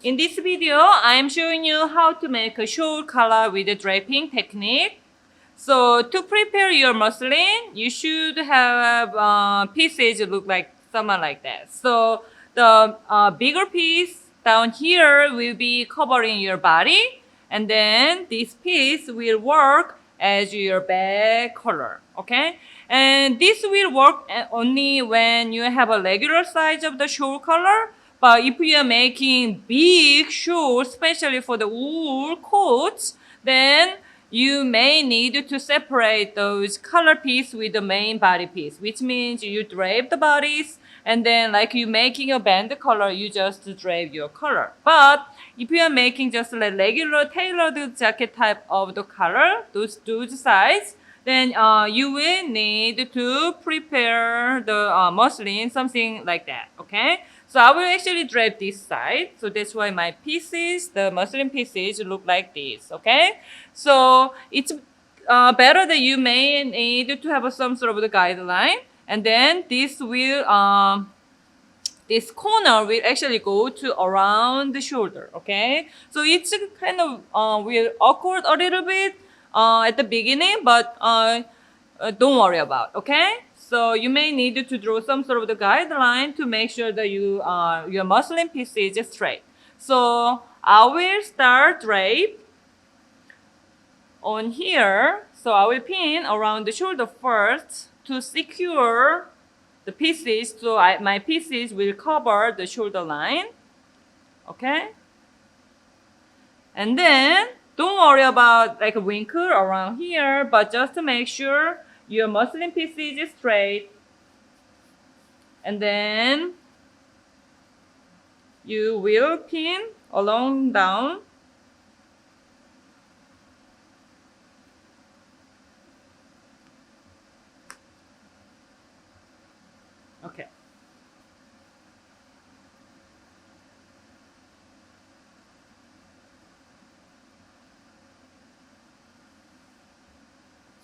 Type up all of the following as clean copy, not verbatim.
In this video, I am showing you how to make a shawl collar with the draping technique. So to prepare your muslin, you should have pieces look like something like that. So the bigger piece down here will be covering your body, and then this piece will work as your back collar. Okay, and this will work only when you have a regular size of the shawl collar. But if you are making big shoes, especially for the wool coats, then you may need to separate those collar piece with the main body piece, which means you drape the bodies and then like you making a band collar, you just drape your collar. But if you are making just a regular tailored jacket type of the collar, those size, then you will need to prepare the muslin, something like that, okay? So I will actually drape this side. So that's why my pieces, the muslin pieces look like this, okay? So it's better that you may need to have some sort of the guideline. And then this corner will actually go to around the shoulder, okay? So it's kind of will awkward a little bit at the beginning, but don't worry about, okay? So you may need to draw some sort of the guideline to make sure that your muslin piece is straight. So I will start drape on here. So I will pin around the shoulder first to secure the pieces, so my pieces will cover the shoulder line, okay? And then don't worry about like a wrinkle around here, but just to make sure your muslin piece is straight. And then you will pin along down. Okay.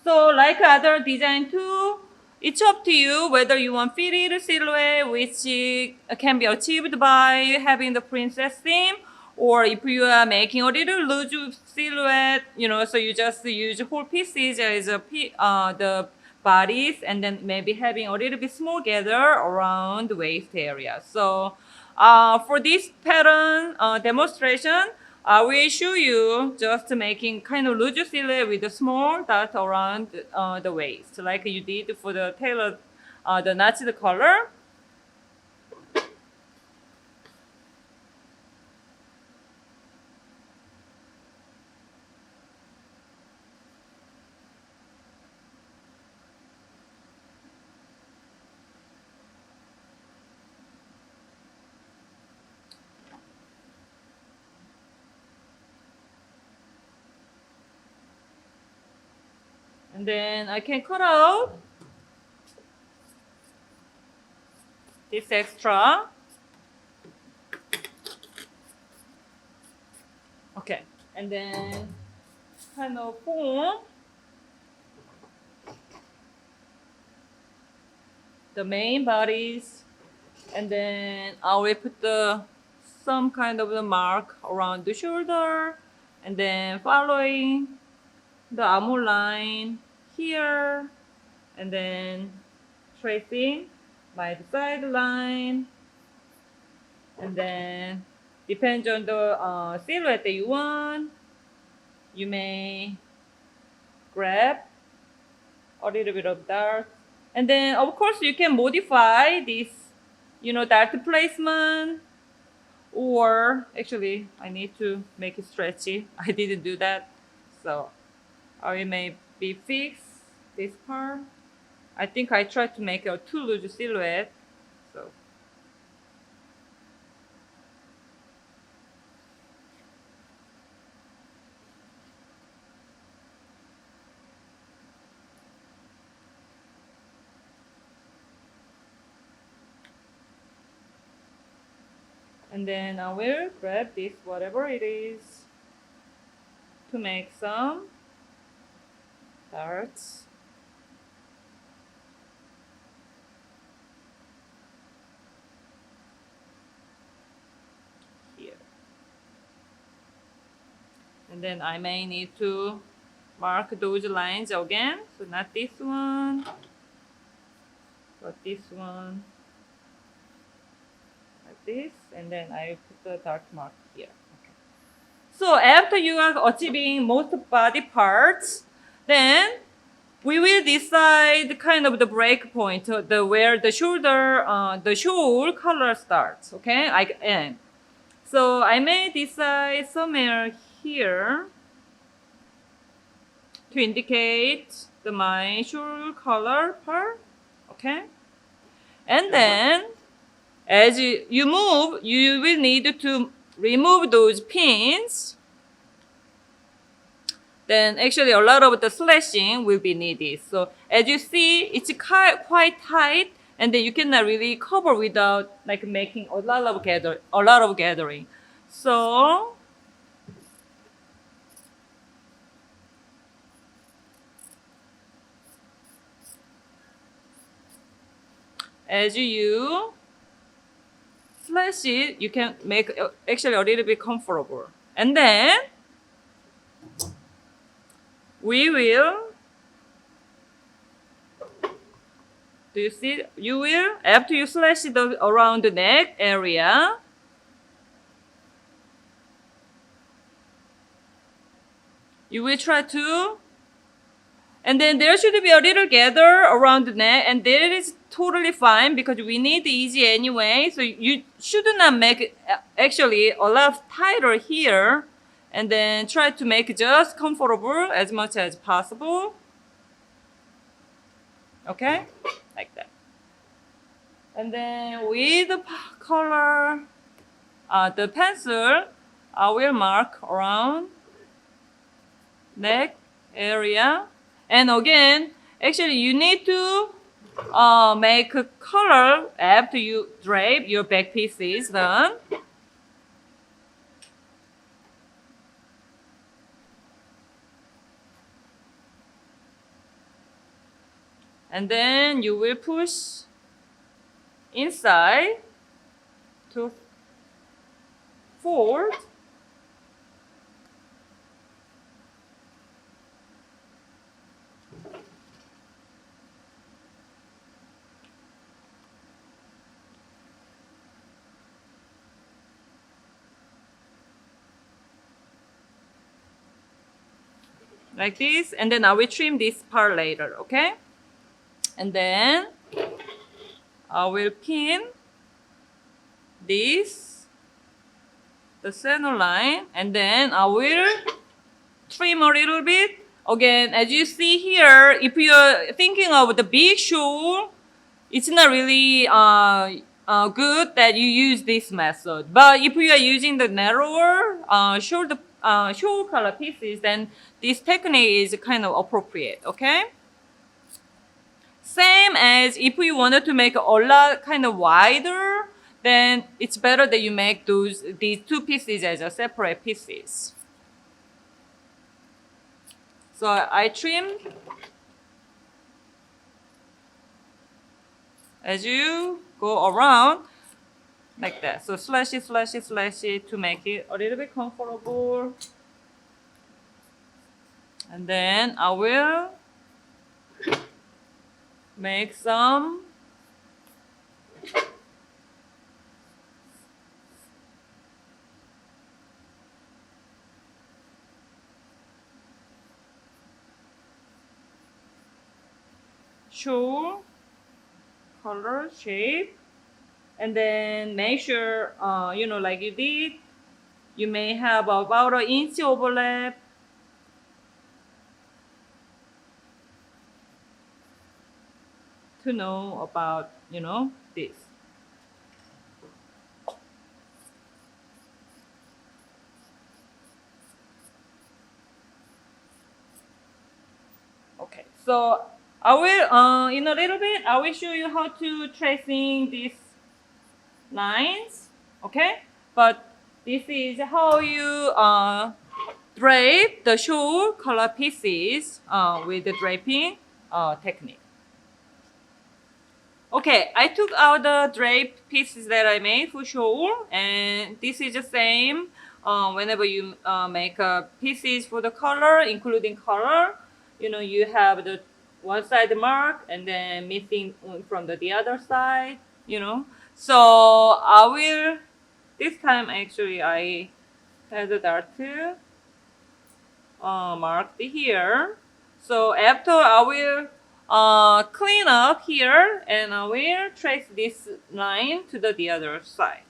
So like other design too, it's up to you whether you want fitted silhouette, which can be achieved by having the princess theme, or if you are making a little loose silhouette, so you just use whole pieces as the bodies, and then maybe having a little bit small gather around the waist area. So for this pattern demonstration, I will show you just making kind of loose silhouette with a small dot around the waist, like you did for the tailored, the notched collar. And then I can cut out this extra. Okay, and then kind of form the main bodies, and then I will put some kind of the mark around the shoulder, and then following the armhole line here, and then tracing by the side line, and then depends on the silhouette that you want, you may grab a little bit of dart, and then of course you can modify this, dart placement, or actually I need to make it stretchy. I didn't do that, so I will maybe fix this part. I think I tried to make a too loose silhouette, so. And then I will grab this, whatever it is, to make some darts. Here. And then I may need to mark those lines again. So not this one, but this one. Like this. And then I put the dark mark here. Okay. So after you are achieving most body parts, then we will decide kind of the break point, where the shoulder, the shawl color starts. Okay, so I may decide somewhere here to indicate my shawl color part. Okay, and then as you move, you will need to remove those pins. Then actually a lot of the slashing will be needed. So as you see, it's quite tight, and then you cannot really cover without like making a lot of gathering. So as you slash it, you can make actually a little bit comfortable. And then we will, do you see? You will, after you slash it around the neck area, you will try to, and then there should be a little gather around the neck, and that is totally fine because we need easy anyway. So you should not make it actually a lot tighter here, and then try to make it just comfortable as much as possible. Okay, like that. And then with the color, the pencil, I will mark around neck area. And again, actually you need to make a color after you drape your back pieces done. And then you will push inside to fold. Like this, and then I will trim this part later, okay? And then I will pin this, the center line, and then I will trim a little bit. Again, as you see here, if you're thinking of the big shawl, it's not really good that you use this method. But if you are using the narrower shawl color pieces, then this technique is kind of appropriate, okay? Same as if you wanted to make a lot kind of wider, then it's better that you make these two pieces as a separate pieces. So I trimmed as you go around like that. So slash it, slash it, slash it to make it a little bit comfortable. And then I will make some shawl color shape, and then make sure like you did, you may have about an inch overlap. To know about this. Okay, so I will in a little bit I will show you how to tracing these lines. Okay, but this is how you drape the shawl color pieces with the draping technique. Okay, I took out the drape pieces that I made for shawl, and this is the same whenever you make pieces for the color, including color, you have the one side mark and then missing from the other side, So I will, this time actually I had the dart marked here. So after I will clean up here and I will trace this line to the other side.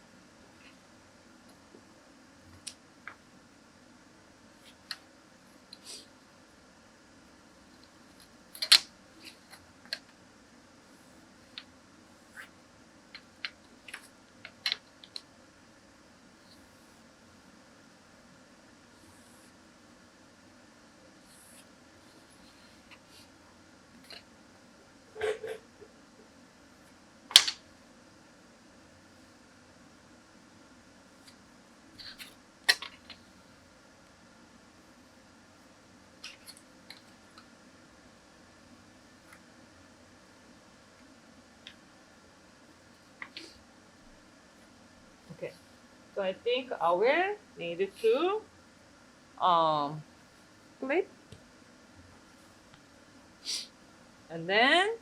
Okay, so I think I will need to flip and then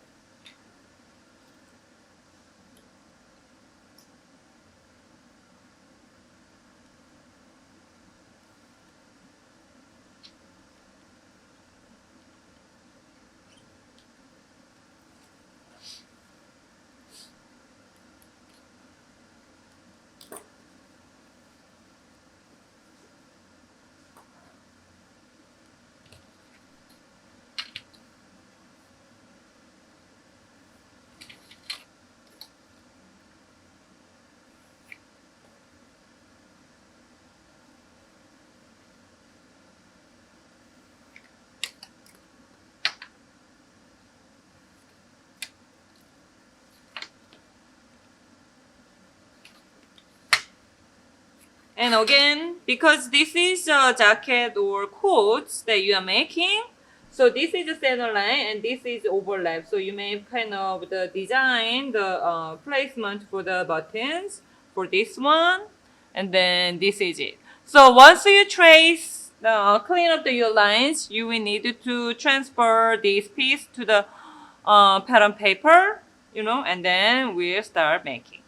and again, because this is a jacket or coats that you are making, so this is the center line and this is overlap. So you may kind of the design, the placement for the buttons for this one, and then this is it. So once you trace, clean up your lines, you will need to transfer this piece to the pattern paper, and then we'll start making.